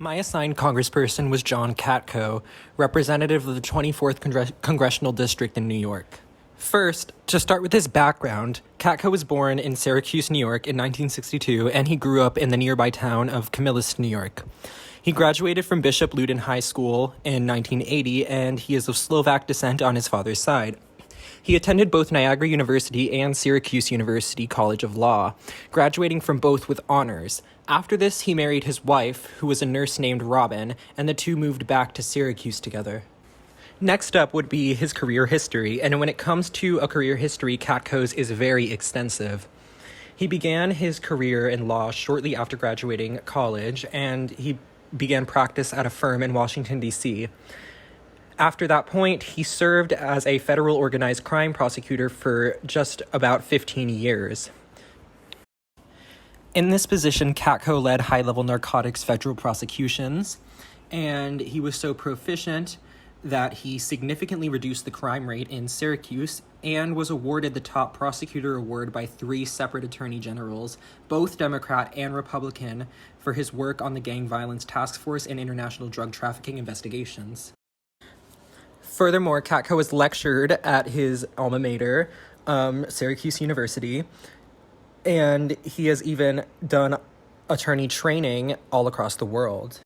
My assigned congressperson was John Katko, representative of the 24th Congressional District in New York. First, to start with his background, Katko was born in Syracuse, New York in 1962, and he grew up in the nearby town of Camillus, New York. He graduated from Bishop Ludin High School in 1980, and he is of Slovak descent on his father's side. He attended both Niagara University and Syracuse University College of Law, graduating from both with honors. After this, he married his wife, who was a nurse named Robin, and the two moved back to Syracuse together. Next up would be his career history, and when it comes to a career history, Katko's is very extensive. He began his career in law shortly after graduating college, and he began practice at a firm in Washington, D.C. After that point, he served as a federal organized crime prosecutor for just about 15 years. In this position, Katko led high-level narcotics federal prosecutions, and he was so proficient that he significantly reduced the crime rate in Syracuse and was awarded the top prosecutor award by 3 separate attorney generals, both Democrat and Republican, for his work on the Gang Violence Task Force and international drug trafficking investigations. Furthermore, Katko has lectured at his alma mater, Syracuse University, and he has even done attorney training all across the world.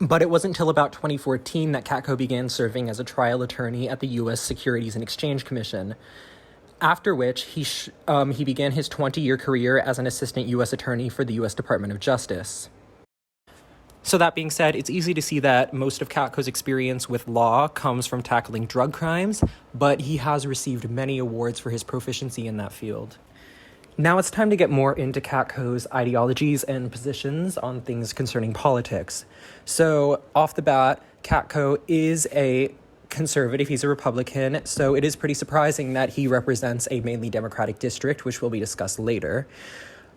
But it wasn't until about 2014 that Katko began serving as a trial attorney at the U.S. Securities and Exchange Commission, after which he began his 20-year career as an assistant U.S. attorney for the U.S. Department of Justice. So that being said, it's easy to see that most of Katko's experience with law comes from tackling drug crimes, but he has received many awards for his proficiency in that field. Now it's time to get more into Katko's ideologies and positions on things concerning politics. So off the bat, Katko is a conservative, he's a Republican, so it is pretty surprising that he represents a mainly Democratic district, which will be discussed later.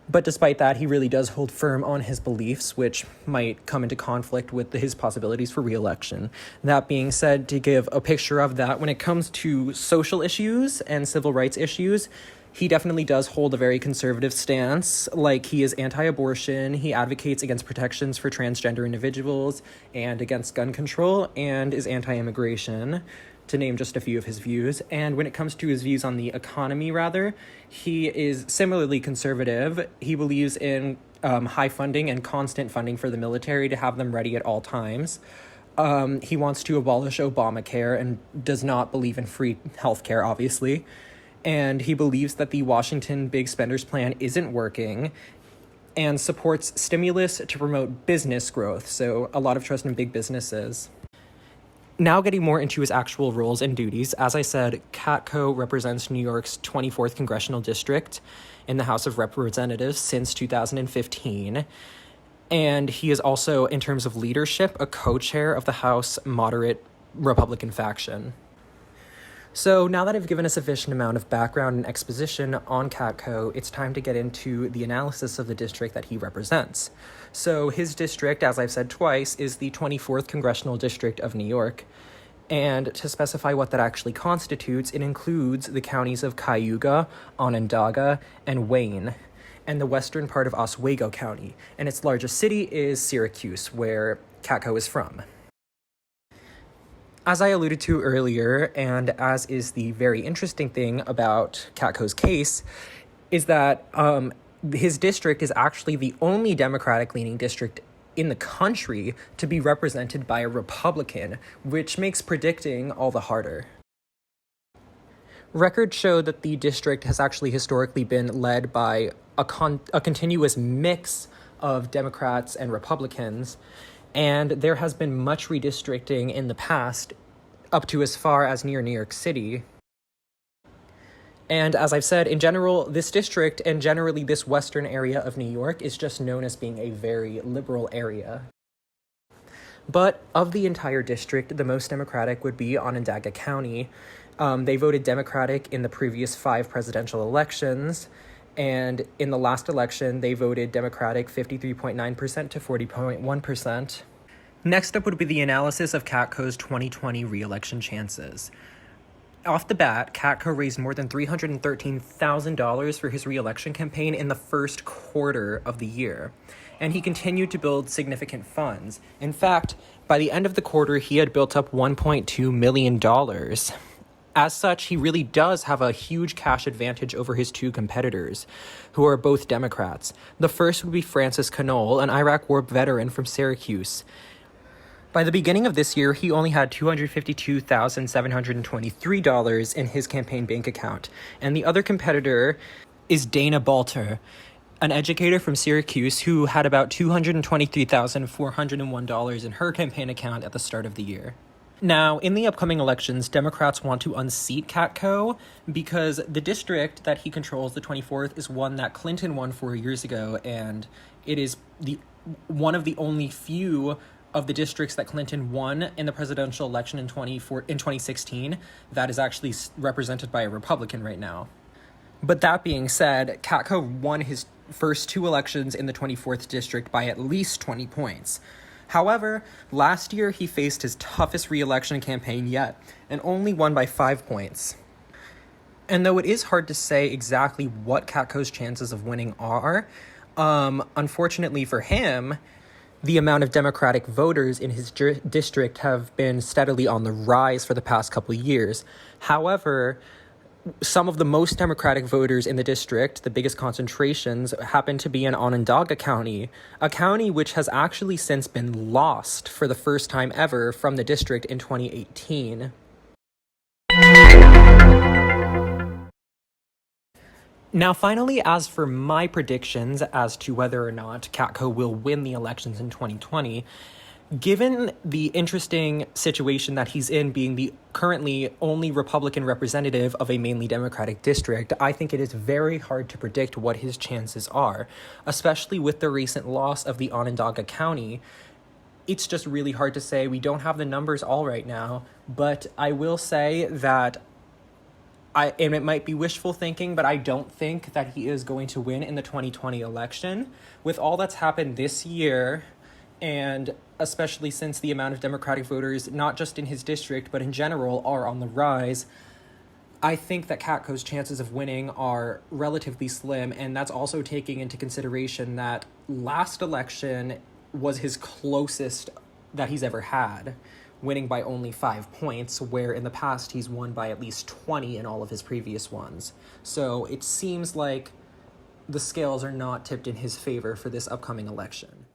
But despite that, he really does hold firm on his beliefs, which might come into conflict with his possibilities for re-election. That being said, to give a picture of that, when it comes to social issues and civil rights issues, he definitely does hold a very conservative stance. Like, he is anti-abortion, he advocates against protections for transgender individuals and against gun control, and is anti-immigration, to name just a few of his views. And when it comes to his views on the economy, he is similarly conservative. He believes in high funding and constant funding for the military to have them ready at all times. He wants to abolish Obamacare and does not believe in free healthcare, obviously. And he believes that the Washington Big Spenders Plan isn't working and supports stimulus to promote business growth, so a lot of trust in big businesses. Now getting more into his actual roles and duties, as I said, Katko represents New York's 24th Congressional District in the House of Representatives since 2015, and he is also, in terms of leadership, a co-chair of the House moderate Republican faction. So now that I've given a sufficient amount of background and exposition on Katko, it's time to get into the analysis of the district that he represents. So his district, as I've said twice, is the 24th Congressional District of New York. And to specify what that actually constitutes, it includes the counties of Cayuga, Onondaga, and Wayne, and the western part of Oswego County. And its largest city is Syracuse, where Katko is from. As I alluded to earlier, and as is the very interesting thing about Katko's case, is that his district is actually the only Democratic-leaning district in the country to be represented by a Republican, which makes predicting all the harder. Records show that the district has actually historically been led by a continuous mix of Democrats and Republicans, and there has been much redistricting in the past, up to as far as near New York City. And as I've said, in general, this district and generally this western area of New York is just known as being a very liberal area. But of the entire district, the most Democratic would be Onondaga County. They voted Democratic in the previous 5 presidential elections, and in the last election, they voted Democratic 53.9% to 40.1%. Next up would be the analysis of Katko's 2020 re-election chances. Off the bat, Katko raised more than $313,000 for his re-election campaign in the first quarter of the year, and he continued to build significant funds. In fact, by the end of the quarter, he had built up $1.2 million. As such, he really does have a huge cash advantage over his two competitors, who are both Democrats. The first would be Francis Knoll, an Iraq War veteran from Syracuse. By the beginning of this year, he only had $252,723 in his campaign bank account, and the other competitor is Dana Balter, an educator from Syracuse who had about $223,401 in her campaign account at the start of the year. Now, in the upcoming elections, Democrats want to unseat Katko because the district that he controls, the 24th, is one that Clinton won 4 years ago, and it is one of the only few of the districts that Clinton won in the presidential election in 2016 that is actually represented by a Republican right now. But that being said, Katko won his first two elections in the 24th district by at least 20 points. However, last year he faced his toughest re-election campaign yet, and only won by 5 points. And though it is hard to say exactly what Katko's chances of winning are, unfortunately for him, the amount of Democratic voters in his district have been steadily on the rise for the past couple of years. However, some of the most Democratic voters in the district, the biggest concentrations, happen to be in Onondaga County, a county which has actually since been lost for the first time ever from the district in 2018. Now, finally, as for my predictions as to whether or not Katko will win the elections in 2020, given the interesting situation that he's in, being the currently only Republican representative of a mainly Democratic district, I think it is very hard to predict what his chances are, especially with the recent loss of the Onondaga County. It's just really hard to say. We don't have the numbers all right now, but I will say that and it might be wishful thinking, but I don't think that he is going to win in the 2020 election. With all that's happened this year, and especially since the amount of Democratic voters, not just in his district, but in general, are on the rise, I think that Katko's chances of winning are relatively slim, and that's also taking into consideration that last election was his closest that he's ever had, winning by only 5 points, where in the past he's won by at least 20 in all of his previous ones. So it seems like the scales are not tipped in his favor for this upcoming election.